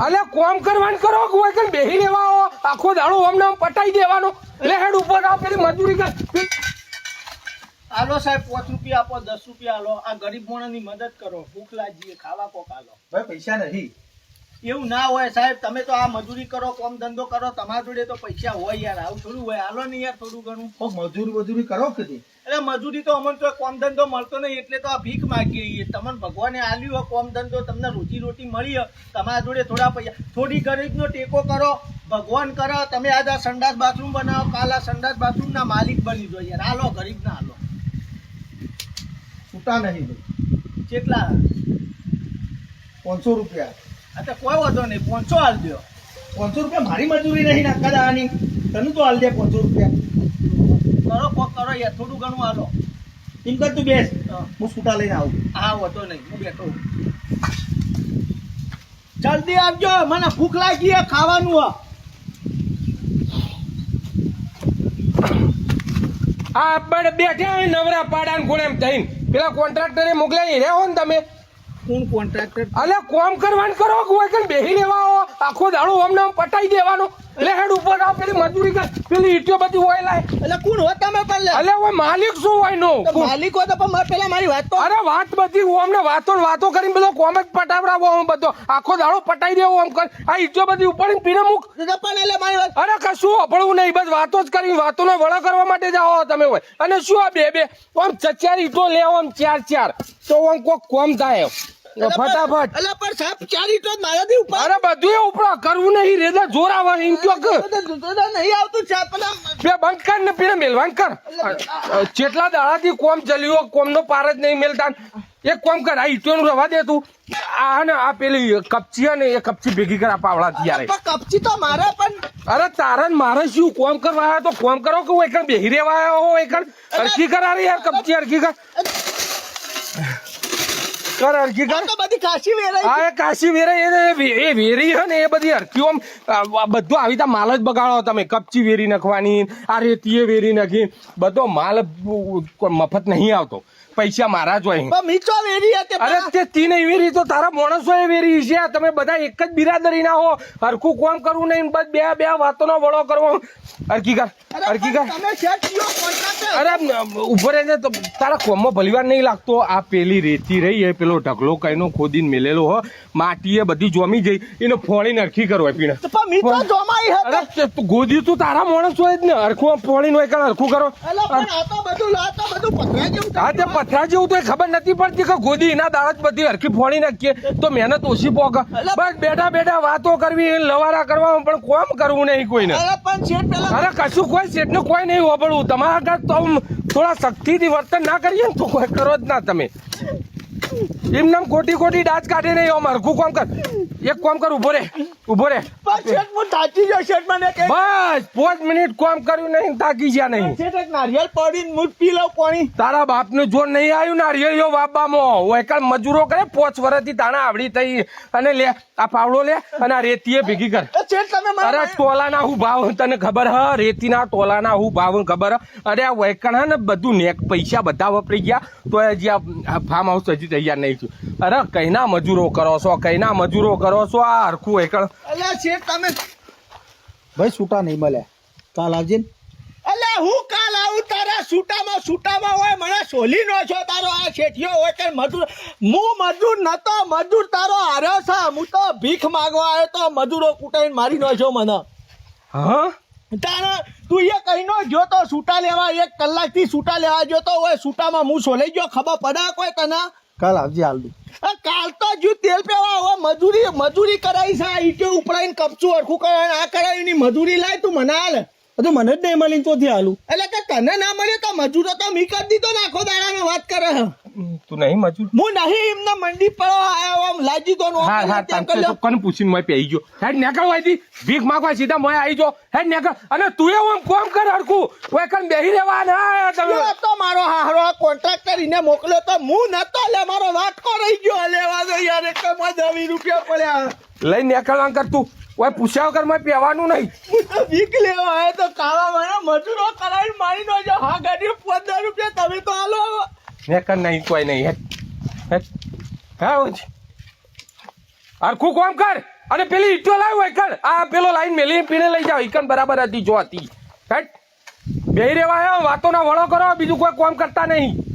અલે કોમ કરવાનું કરો કોઈ કઈ બેહી લેવા આવો આખો દાડો અમને પટાઈ દેવાનો લે હેડ ઉપર આવ પેલી મજૂરી કર આલો સાહેબ 5 રૂપિયા આપો 10 રૂપિયા આલો આ ગરીબ માણસની મદદ કરો ભૂખ લાગી ખાવા કોક આલો ભાઈ પૈસા નથી એવું ના હોય સાહેબ તમે તો આ મજૂરી કરો કોમ ધંધો કરો તમારા જોડે તો પૈસા હોય યાર આવું થોડું હોય આલો ને યાર થોડું ઘણું મજૂરી કરો કદી એટલે મજૂરી તો અમને તો કોમ ધંધો મળતો નહીં એટલે તો આ ભીખ માંગીએ તમને ભગવાને આલ્યું હોય કોમ ધંધો તમને રોટી મળી હોય તમારા જોડે થોડા પૈસા થોડી ગરીબનો ટેકો કરો ભગવાન કરો તમે આજ આ સંડાસ બાથરૂમ બનાવો કાલ આ સંડાસ બાથરૂમ ના માલિક બની જો યાર હાલો ગરીબ ના હાલો છૂટા નહીં ભાઈ કેટલા 500 રૂપિયા અચ્છા કોઈ વાંધો નહીં 500 હાલ દો 500 રૂપિયા મારી મજૂરી નહીં નાખા દાવાની તને તો હાલ દે 500 રૂપિયા કરો કોક કરો યાર થોડું ઘણું હાલો એમ કર તું બેસ હું છૂટા લઈને આવું હા વાંધો નહીં હું બેઠો જલ્દી આવજો મને ભૂખ લાગી છે ખાવાનું આ બડ બેઠા હોય નવરા પાડાને ગુણેમ થઈને પેલા કોન્ટ્રાક્ટરે મોકલ્યા રહ્યો ને તમે કોણ કોન્ટ્રાક્ટર અલે કોમ કરવાનું કરો કોઈ કઈ બેહી લેવા આવો આખો દાડો અમને પટાઈ દેવાનો લે હેડ ઉપર આવ પેલી મજૂરી કર પેલી ઈટો બધી હોય લાય એટલે કોણ હો તમે પણ લે અલે ઓય માલિક શું હોય નો માલિક હો તો પણ પેલા મારી વાત તો અરે વાત બધી હું અમને વાતો કરીને બધો કોમ જ પટાવડાવો હું બધો આખો દાડો પટાઈ દેવો આમ કર આ ઈટો બધી ઉપાડીને પીને મૂક પણ એટલે મારી વાત અરે કશું અપડવું નહીં બસ વાતો જ કરી વાતોનો વડા કરવા માટે જ આવો તમે હોય અને શું આ બે આમ ચાર ઈટો લેવો આમ ચાર તો આમ કોક કોમ થાય ફટાફટ એટલે પણ સાહેબ ચાર ઈટો મારાથી ઉપર અરે બધું ઉપડા કરવું નહીં રેદા જોર આવે એમ તો નહીં આવતું સાહેબ પેલા બે બંધ કર ને પેલા મેલવાન કર જેટલા દાડાથી કોમ ચલ્યો કોમનો પાર જ નહીં મેલતા એક કોમ કર આ ઈટોનું રવા દે તું આ ને આ પેલી કપચી ને એ કપચી ભેગી કર આ પાવડા યારે કપચી તો મારે પણ અરે તારે મારે શું કોમ કરવા આવ્યા તો કોમ કરો કે એક બેહી રેવા આવ્યો હો એક અરખી કર યાર કપચી અરખી કર અરખી કર બધી કાશી વેરાઈ આ કાશી વેરાઈ એ વેરી છે ને એ બધી હરકીઓ બધું આવી તા માલ જ બગાડો તમે કપચી વેરી નાખવાની આ રેતીએ વેરી નાખી બધો માલ મફત નહીં આવતો પૈસા મારા જ હોય મીચો વેરી હતી અરે તે તી નહીં વેરી તો તારા માણસો એ વેરી છે તમે બધા એક જ બિરાદરી ના હો હરખું કોમ કરવું નહીં બસ બે વાતોનો વડો કરવો હરકી કર તમે શેઠ કયો કોન્ટ્રાક્ટર અરે ઉભો રહે તો તારા કોમમાં ભલીવાર નહીં લાગતો આ પેલી રેતી રહી એ પેલો ઢગલો કઈનો ખોદીને મેલેલો હો માટીએ બધી જોમી જઈ એને ફોડીને હરખી કરો પીણે મીચો જોમાઈ અરે ગોદી તું તારા માણસો જ ને હરખું ફોડીને હોય હરખું કરો હા તે પથરા જેવું તો ખબર નથી પડતી કે ગોદી એના દાળ જ બધી હરખી ફોડી નાખીએ તો મહેનત ઓછી પોક બસ બેઠા વાતો કરવી લવારા કરવા પણ કોમ કરવું નહીં કોઈને અરે કશું કોઈ શેઠ ને કોઈ નહીં હોબળવું તમારા આગળ તો થોડા શક્તિથી વર્તન ના કરીએ ને તો કોઈ કરો જ ના તમે એમને ખોટી ડાચ કાઢે નહીં આમ હરખું કોમ કર એક કોમ કર ઉભો રે બસ 5 મિનિટ કોમ કર્યું નહીં થાકી ગયા નહીં નારિયેલ પડીને મુઠ પી લઉં પાણી તારા બાપ નું જોર નહીં આવ્યું નારિયેળીઓ બાબામાં વૈકલ મજૂરો કરે 5 વર્ષથી તાણા આવડી થઈ અને લે આ પાવડો લે અને આ રેતીએ ભેગી કર અરે ટોલાના હું ભાવ તને ખબર હ રેતીના ટોલાના હું ભાવ ખબર અરે આ વૈકલ હે ને બધું નેક પૈસા બધા વપરી ગયા તો હજી આ ફાર્મ હાઉસ હજી તૈયાર નહીં થયું અરે કઈના મજૂરો કરો છો આ હરખું વૈકલ તમે ભાઈ છૂટા નહીં મળે કાલ આવજે ને અલ્યા હું કાલ આવું તારા છૂટામાં હોય મને સોલી નો છો તારો આ શેઠિયો હોય કે મજૂર હું મજૂર નતો મજૂર તારો હાર્યો છે હું તો ભીખ માંગવા આવ્યો તો મજૂરો કુટાઈને મારી નો છો મને હા તારા તું એ કઈ નો જો તો છૂટા લેવા 1 કલાકથી છૂટા લેવા જો તો હોય છૂટામાં હું સોલાઈ ગયો ખબર પડે કોઈ તને કાલ આવજે હાલ કાલ તો જો તેલ પેવા હવે મજૂરી કરાઈ છે ઈટો ઉપડાઈને કપચું હરખું કરાય આ કરાય મજૂરી લાય તું મને હાલ તો મને જ નહીં મળી ચોથી હાલું એટલે કે તને ના મળ્યો તો મજૂરો તો મી કરી દીધો ને આખો દાડામાં વાત કરે તું નહીં મજૂર હું નહીં એમને મંડી પર આવ્યો આમ લાજી તો હા કોને પૂછીને મોય પેઈ ગયો હેડ નેકળ વાયથી ભીખ માંગવા સીધા મોય આવી જો હેડ નેકળ અને તું આમ કોમ કર હરખું ઓય કન બેહી રહેવા ના તમે તો મારો હારો કોન્ટ્રાક્ટર એને મોકલ્યો તો હું નતો લે મારો વાટકો રહી ગયો લેવા દો યાર એક 20 રૂપિયા પડ્યા લઈ નેકળવા કર તું ઓય પૂછ્યા કર મોય પેવાનું નહીં હું તો ભીખ લેવા આવ્યો તો કાળા મને મજૂરો કરાવીને મારી નો જો હા ગાડી 15 રૂપિયા તમે તો હાલો નેકળ નહીં કોઈ નહીં હેડ હા હરખું કોમ કર અને પેલી ઈટો લાવ્યો એકણ આ પેલો લાઈન મેલી પીને લઈ જાઓ ઈકણ બરાબર હતી જો હતી હેટ બેહી રેવા વાતોના વળો કરો બીજું કોઈ કામ કરતા નહીં